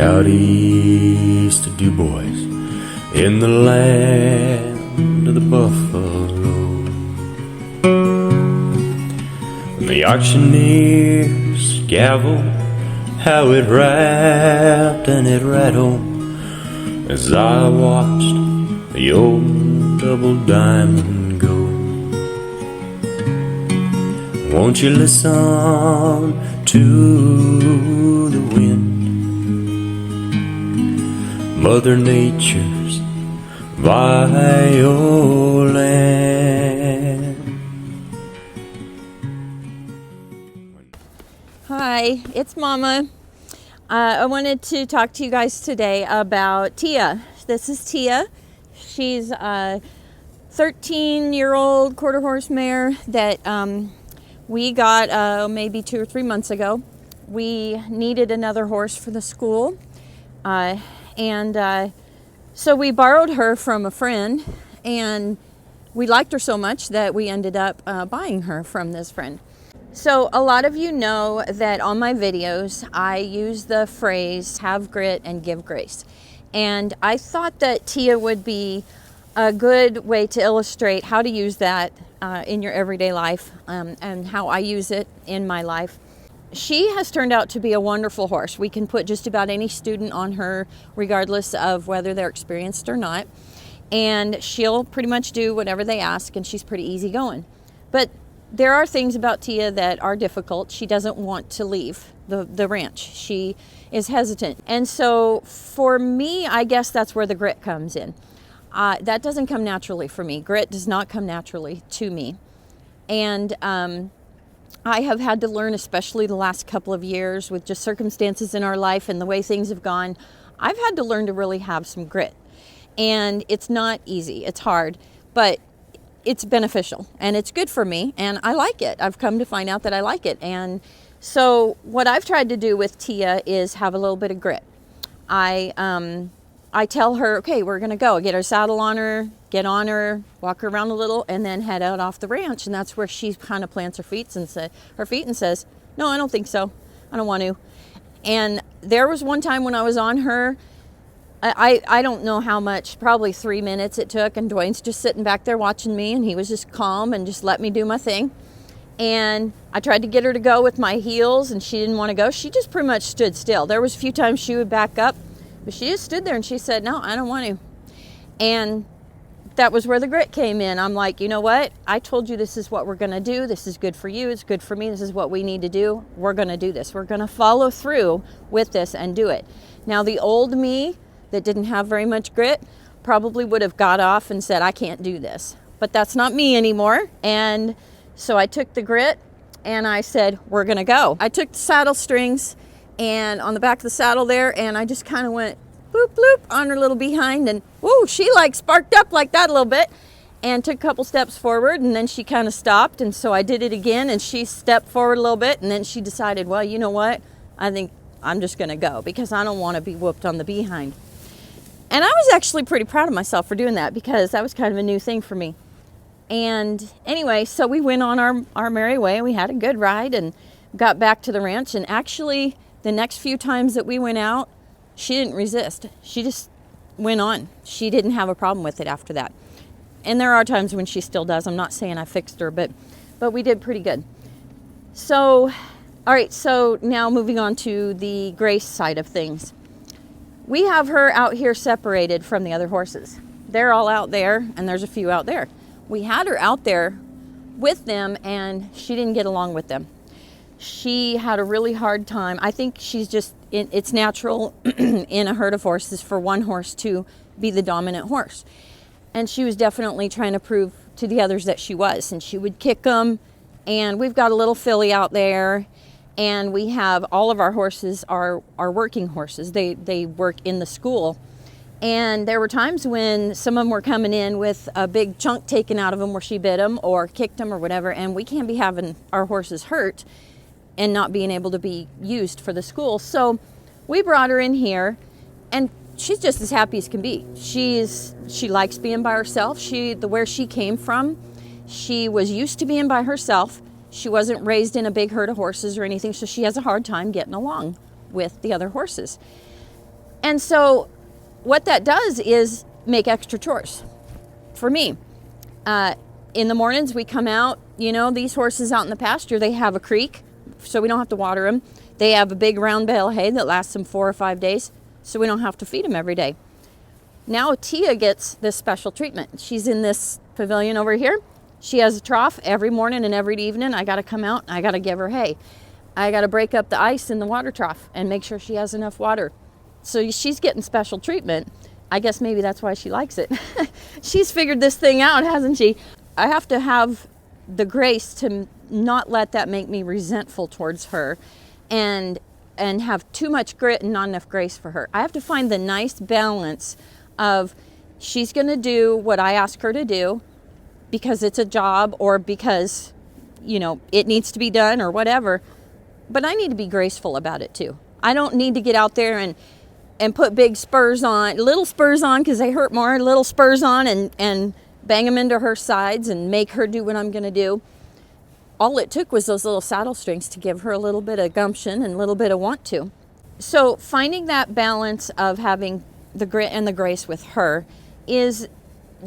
out east of Du Bois, in the land of the buffalo. And the auctioneer's gavel, how it rapped and it rattled as I watched the old double diamond go. Won't you listen to the wind, Mother Nature's violin? Hi, it's Mama. I wanted to talk to you guys today about Tia. This is Tia. She's a 13-year-old quarter horse mare that we got maybe 2 or 3 months ago. We needed another horse for the school, so we borrowed her from a friend, and we liked her so much that we ended up buying her from this friend. So a lot of you know that on my videos I use the phrase have grit and give grace, and I thought that Tia would be a good way to illustrate how to use that in your everyday life, and how I use it in my life. She has turned out to be a wonderful horse. We can put just about any student on her regardless of whether they're experienced or not, and she'll pretty much do whatever they ask, and she's pretty easygoing. But there are things about Tia that are difficult. She doesn't want to leave the ranch. She is hesitant. And so for me, I guess that's where the grit comes in. That doesn't come naturally for me. Grit does not come naturally to me. And I have had to learn, especially the last couple of years with just circumstances in our life and the way things have gone, I've had to learn to really have some grit. And it's not easy. It's hard. But it's beneficial and it's good for me and I like it. I've come to find out that I like it. And so what I've tried to do with Tia is have a little bit of grit. I tell her, okay, we're gonna go. Get her saddle on her, get on her, walk her around a little, and then head out off the ranch. And that's where she kind of plants her feet and says, no, I don't think so. I don't want to. And there was one time when I was on her, I don't know how much, probably 3 minutes it took, and Dwayne's just sitting back there watching me, and he was just calm and just let me do my thing. And I tried to get her to go with my heels, and she didn't want to go. She just pretty much stood still. There was a few times she would back up, but she just stood there and she said, no, I don't want to. And that was where the grit came in. I'm like, you know what? I told you this is what we're going to do. This is good for you. It's good for me. This is what we need to do. We're going to do this. We're going to follow through with this and do it. Now, the old me that didn't have very much grit probably would have got off and said, I can't do this. But that's not me anymore. And so I took the grit and I said, we're gonna go. I took the saddle strings and on the back of the saddle there, and I just kind of went boop, bloop on her little behind, and whoo, she like sparked up like that a little bit and took a couple steps forward, and then she kind of stopped. And so I did it again, and she stepped forward a little bit, and then she decided, well, you know what? I think I'm just gonna go because I don't want to be whooped on the behind. And I was actually pretty proud of myself for doing that because that was kind of a new thing for me. And anyway, so we went on our merry way. We had a good ride and got back to the ranch. And actually, the next few times that we went out, she didn't resist. She just went on. She didn't have a problem with it after that. And there are times when she still does. I'm not saying I fixed her, but we did pretty good. So, all right, so now moving on to the grace side of things. We have her out here separated from the other horses. They're all out there, and there's a few out there. We had her out there with them, and she didn't get along with them. She had a really hard time. I think she's just, it's natural in a herd of horses for one horse to be the dominant horse. And she was definitely trying to prove to the others that she was, and she would kick them. And we've got a little filly out there, and we have all of our horses are working horses. They work in the school. And there were times when some of them were coming in with a big chunk taken out of them where she bit them or kicked them or whatever, and we can't be having our horses hurt and not being able to be used for the school. So we brought her in here, and she's just as happy as can be. She likes being by herself. Where she came from, she was used to being by herself. She wasn't raised in a big herd of horses or anything, so she has a hard time getting along with the other horses. And so what that does is make extra chores for me. In the mornings we come out, you know, these horses out in the pasture, they have a creek, so we don't have to water them. They have a big round bale of hay that lasts them 4 or 5 days, so we don't have to feed them every day. Now Tia gets this special treatment. She's in this pavilion over here. She has a trough every morning and every evening. I got to come out and I got to give her hay. I got to break up the ice in the water trough and make sure she has enough water. So she's getting special treatment. I guess maybe that's why she likes it. She's figured this thing out, hasn't she? I have to have the grace to not let that make me resentful towards her and have too much grit and not enough grace for her. I have to find the nice balance of she's going to do what I ask her to do because it's a job or because, you know, it needs to be done or whatever. But I need to be graceful about it too. I don't need to get out there and put big spurs on, little spurs on because they hurt more, little spurs on and bang them into her sides and make her do what I'm going to do. All it took was those little saddle strings to give her a little bit of gumption and a little bit of want to. So finding that balance of having the grit and the grace with her is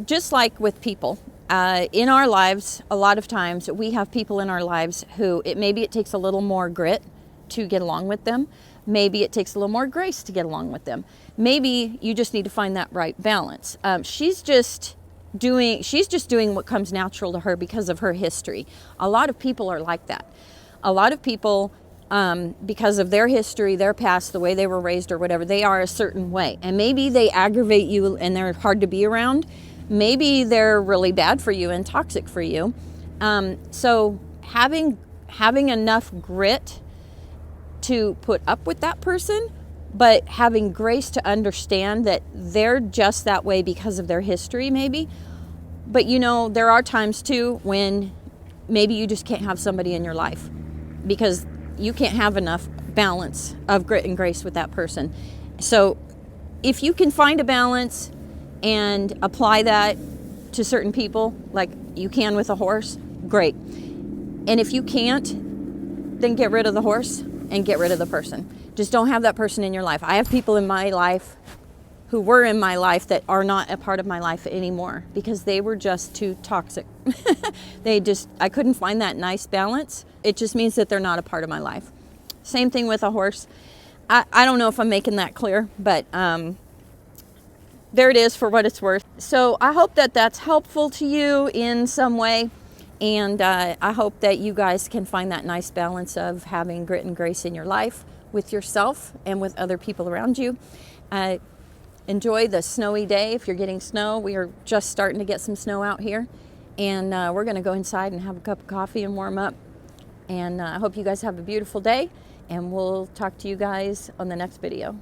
just like with people. In our lives, a lot of times we have people in our lives who maybe it takes a little more grit to get along with them. Maybe it takes a little more grace to get along with them. Maybe you just need to find that right balance. She's just doing what comes natural to her because of her history. A lot of people are like that. A lot of people, because of their history, their past, the way they were raised or whatever, they are a certain way. And maybe they aggravate you and they're hard to be around. Maybe they're really bad for you and toxic for you. So having enough grit to put up with that person, but having grace to understand that they're just that way because of their history maybe. But you know, there are times too when maybe you just can't have somebody in your life because you can't have enough balance of grit and grace with that person. So if you can find a balance and apply that to certain people like you can with a horse, great. And if you can't, then get rid of the horse and get rid of the person. Just don't have that person in your life. I have people in my life who were in my life that are not a part of my life anymore because they were just too toxic. I couldn't find that nice balance. It just means that they're not a part of my life. Same thing with a horse. I don't know if I'm making that clear, but there it is for what it's worth. So I hope that that's helpful to you in some way. And I hope that you guys can find that nice balance of having grit and grace in your life with yourself and with other people around you. Enjoy the snowy day if you're getting snow. We are just starting to get some snow out here. And we're going to go inside and have a cup of coffee and warm up. And I hope you guys have a beautiful day. And we'll talk to you guys on the next video.